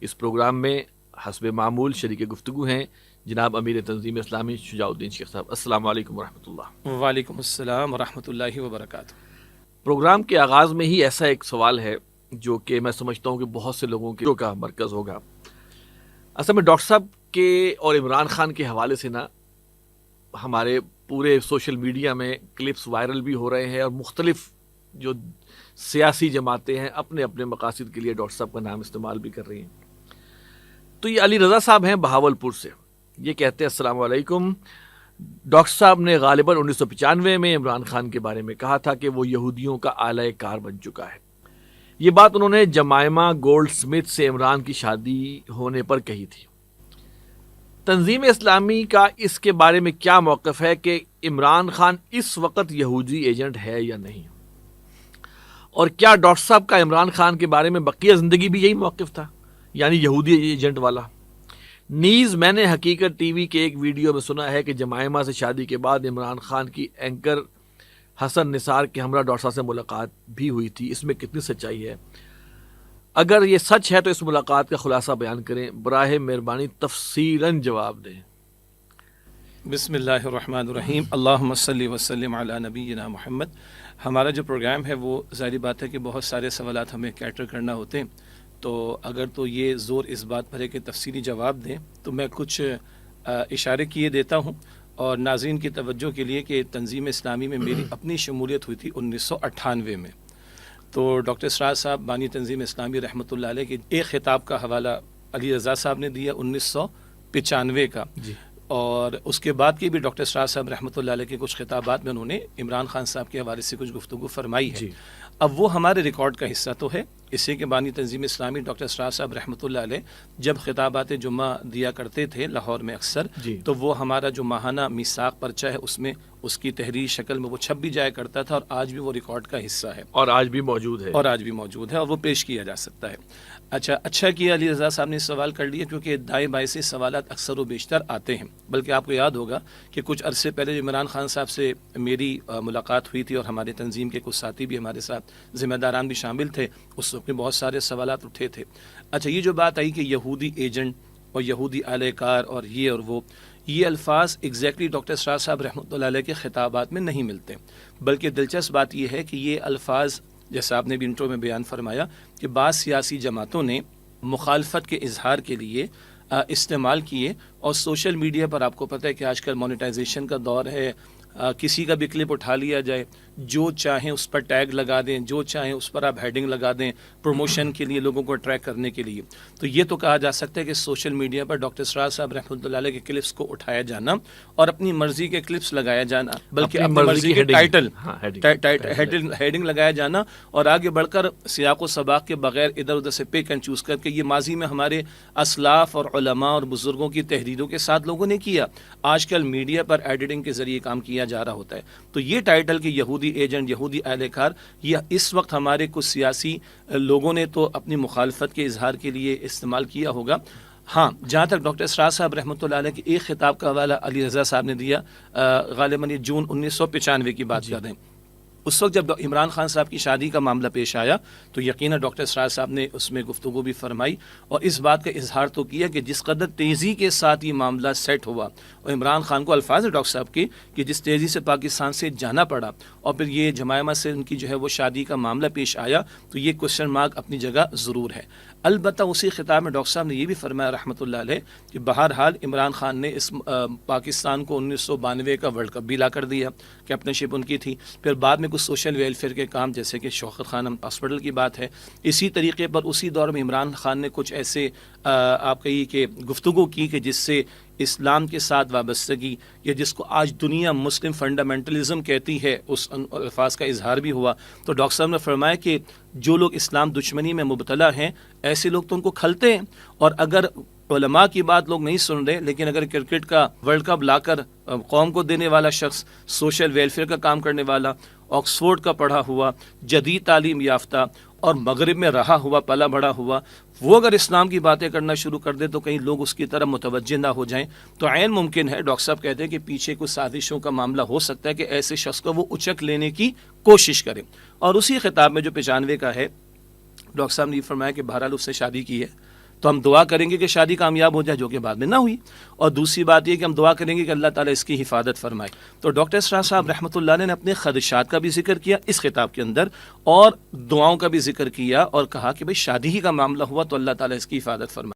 اس programme میں حسب معمول شریک گفتگو ہیں جناب امیر تنظیم اسلامی شجاع الدین شیخ صاحب. السلام علیکم ورحمۃ اللہ. وعلیکم السلام ورحمۃ اللہ وبرکاتہ. پروگرام کے آغاز میں ہی ایسا ایک سوال ہے جو کہ میں سمجھتا ہوں کہ بہت سے لوگوں کے کا مرکز ہوگا. اصل میں ڈاکٹر صاحب کے اور عمران خان کے حوالے سے نا ہمارے پورے سوشل میڈیا میں کلپس وائرل بھی ہو رہے ہیں اور مختلف جو سیاسی جماعتیں ہیں اپنے اپنے مقاصد کے لیے ڈاکٹر صاحب کا نام استعمال بھی کر رہی ہیں. تو یہ علی رضا صاحب ہیں بہاولپور سے. یہ کہتے ہیں السلام علیکم، ڈاکٹر صاحب نے غالباً 1995 میں عمران خان کے بارے میں کہا تھا کہ وہ یہودیوں کا اعلی کار بن چکا ہے. یہ بات انہوں نے جمائما گولڈ سمتھ سے عمران کی شادی ہونے پر کہی تھی. تنظیم اسلامی کا اس کے بارے میں کیا موقف ہے کہ عمران خان اس وقت یہودی ایجنٹ ہے یا نہیں؟ اور کیا ڈاکٹر صاحب کا عمران خان کے بارے میں بقیہ زندگی بھی یہی موقف تھا، یعنی یہودی ایجنٹ والا؟ نیز میں نے حقیقت ٹی وی کے ایک ویڈیو میں سنا ہے کہ جمائما سے شادی کے بعد عمران خان کی اینکر حسن نثار کے ہمراہ ڈاکٹر صاحب سے ملاقات بھی ہوئی تھی. اس میں کتنی سچائی ہے؟ اگر یہ سچ ہے تو اس ملاقات کا خلاصہ بیان کریں. براہ مہربانی تفصیلاً جواب دیں. بسم اللہ الرحمن الرحیم. اللہم صلی وسلم علی نبینا محمد. ہمارا جو پروگرام ہے وہ ظاہری بات ہے کہ بہت سارے سوالات ہمیں کیٹر کرنا ہوتے ہیں، تو اگر تو یہ زور اس بات پر ہے کہ تفصیلی جواب دیں تو میں کچھ اشارے کیے دیتا ہوں اور ناظرین کی توجہ کے لیے کہ تنظیم اسلامی میں میری اپنی شمولیت ہوئی تھی 1998 میں. تو ڈاکٹر اسرار صاحب بانی تنظیم اسلامی رحمۃ اللہ علیہ کے ایک خطاب کا حوالہ علی رضا صاحب نے دیا 1995 کا جی. اور اس کے بعد کی بھی ڈاکٹر اسرار صاحب رحمۃ اللہ علیہ کے کچھ خطابات میں انہوں نے عمران خان صاحب کے حوالے سے کچھ گفتگو فرمائی ہے. جی. اب وہ ہمارے ریکارڈ کا حصہ تو ہے. اسی کے بانی تنظیم اسلامی ڈاکٹر اسرار صاحب رحمۃ اللہ علیہ جب خطابات جمعہ دیا کرتے تھے لاہور میں اکثر، جی. تو وہ ہمارا جو ماہانہ میثاق پرچہ ہے اس میں اس کی تحریری شکل میں وہ چھپ بھی جایا کرتا تھا اور آج بھی وہ ریکارڈ کا حصہ ہے اور آج بھی موجود ہے. اور وہ پیش کیا جا سکتا ہے. اچھا کیا علی رضا صاحب نے سوال کر لیا، کیونکہ دائیں بائیں سے سوالات اکثر و بیشتر آتے ہیں. بلکہ آپ کو یاد ہوگا کہ کچھ عرصے پہلے عمران خان صاحب سے میری ملاقات ہوئی تھی اور ہمارے تنظیم کے کچھ ساتھی بھی ہمارے ساتھ ذمہ داران بھی شامل تھے. اس وقت میں بہت سارے سوالات اٹھے تھے. اچھا، یہ جو بات آئی کہ یہودی ایجنٹ اور یہودی اعلی کار اور یہ اور وہ، یہ الفاظ ایگزیکٹلی ڈاکٹر اسرار صاحب رحمۃ اللہ علیہ کے خطابات میں نہیں ملتے. بلکہ دلچسپ بات یہ ہے کہ یہ الفاظ، جیسا آپ نے بھی انٹرو میں بیان فرمایا، کہ بعض سیاسی جماعتوں نے مخالفت کے اظہار کے لیے استعمال کیے. اور سوشل میڈیا پر آپ کو پتہ ہے کہ آج کل مونیٹائزیشن کا دور ہے. کسی کا بھی کلپ اٹھا لیا جائے، جو چاہیں اس پر ٹیگ لگا دیں، جو چاہیں اس پر آپ ہیڈنگ لگا دیں پروموشن کے لیے، لوگوں کو اٹریکٹ کرنے کے لیے. تو یہ تو کہا جا سکتا ہے کہ سوشل میڈیا پر ڈاکٹر اسرار صاحب رحمۃ اللہ علیہ کے کلپس کو اٹھایا جانا اور اپنی مرضی کے کلپس لگایا جانا، بلکہ اپنی مرضی کے ٹائٹل ہیڈنگ لگایا جانا، اور آگے بڑھ کر سیاق و سباق کے بغیر ادھر ادھر سے پک اینڈ چوز کر کے یہ ماضی میں ہمارے اسلاف اور علماء اور بزرگوں کی تحریروں کے ساتھ لوگوں نے کیا. آج کل میڈیا پر ایڈیٹنگ کے ذریعے کام کیا جا رہا ہوتا ہے. تو یہ ٹائٹل کہ یہودی ایجنٹ، یہودی اہل کار، یہ اس وقت ہمارے کچھ سیاسی لوگوں نے تو اپنی مخالفت کے اظہار کے لیے استعمال کیا ہوگا. ہاں، جہاں تک ڈاکٹر اسرار صاحب رحمۃ اللہ علیہ کے ایک خطاب کا حوالہ علی رضا صاحب نے دیا، غالباً یہ جون 1995 کی بات کر رہے ہیں. اس وقت جب عمران خان صاحب کی شادی کا معاملہ پیش آیا تو یقیناً ڈاکٹر اسرار صاحب نے اس میں گفتگو بھی فرمائی اور اس بات کا اظہار تو کیا کہ جس قدر تیزی کے ساتھ یہ معاملہ سیٹ ہوا، اور عمران خان کو الفاظ ہے ڈاکٹر صاحب کے کہ جس تیزی سے پاکستان سے جانا پڑا اور پھر یہ جمائما سے ان کی جو ہے وہ شادی کا معاملہ پیش آیا، تو یہ کوشچن مارک اپنی جگہ ضرور ہے. البتہ اسی خطاب میں ڈاکٹر صاحب نے یہ بھی فرمایا رحمۃ اللہ علیہ کہ بہرحال عمران خان نے اس پاکستان کو 1992 کا ورلڈ کپ بھی لا کر دیا، کیپٹنشپ ان کی تھی. پھر بعد میں کچھ سوشل ویلفیئر کے کام جیسے کہ شوکت خانم ہاسپٹل کی بات ہے. اسی طریقے پر اسی دور میں عمران خان نے کچھ ایسے آپ کہیے کہ گفتگو کی کہ جس سے اسلام کے ساتھ وابستگی، یا جس کو آج دنیا مسلم فنڈامنٹلزم کہتی ہے، اس الفاظ کا اظہار بھی ہوا. تو ڈاکٹر صاحب نے فرمایا کہ جو لوگ اسلام دشمنی میں مبتلا ہیں ایسے لوگ تو ان کو کھلتے ہیں، اور اگر علماء کی بات لوگ نہیں سن رہے، لیکن اگر کرکٹ کا ورلڈ کپ لا کر قوم کو دینے والا شخص، سوشل ویلفیئر کا کام کرنے والا، آکسفورڈ کا پڑھا ہوا، جدید تعلیم یافتہ اور مغرب میں رہا ہوا پلا بڑھا ہوا، وہ اگر اسلام کی باتیں کرنا شروع کر دے تو کہیں لوگ اس کی طرف متوجہ نہ ہو جائیں. تو عین ممکن ہے، ڈاکٹر صاحب کہتے ہیں کہ پیچھے کچھ سازشوں کا معاملہ ہو سکتا ہے کہ ایسے شخص کو وہ اچک لینے کی کوشش کرے. اور اسی خطاب میں جو 95 کا ہے، ڈاکٹر صاحب نے یہ فرمایا کہ بہرحال اس سے شادی کی ہے، تو ہم دعا کریں گے کہ شادی کامیاب ہو جائے، جو کہ بعد میں نہ ہوئی، اور دوسری بات یہ کہ ہم دعا کریں گے کہ اللہ تعالیٰ اس کی حفاظت فرمائے۔ تو ڈاکٹر اسرار صاحب رحمۃ اللہ علیہ نے اپنے خدشات کا بھی ذکر کیا اس خطاب کے اندر، اور دعاؤں کا بھی ذکر کیا، اور کہا کہ بھئی شادی ہی کا معاملہ ہوا تو اللہ تعالیٰ اس کی حفاظت فرمائے۔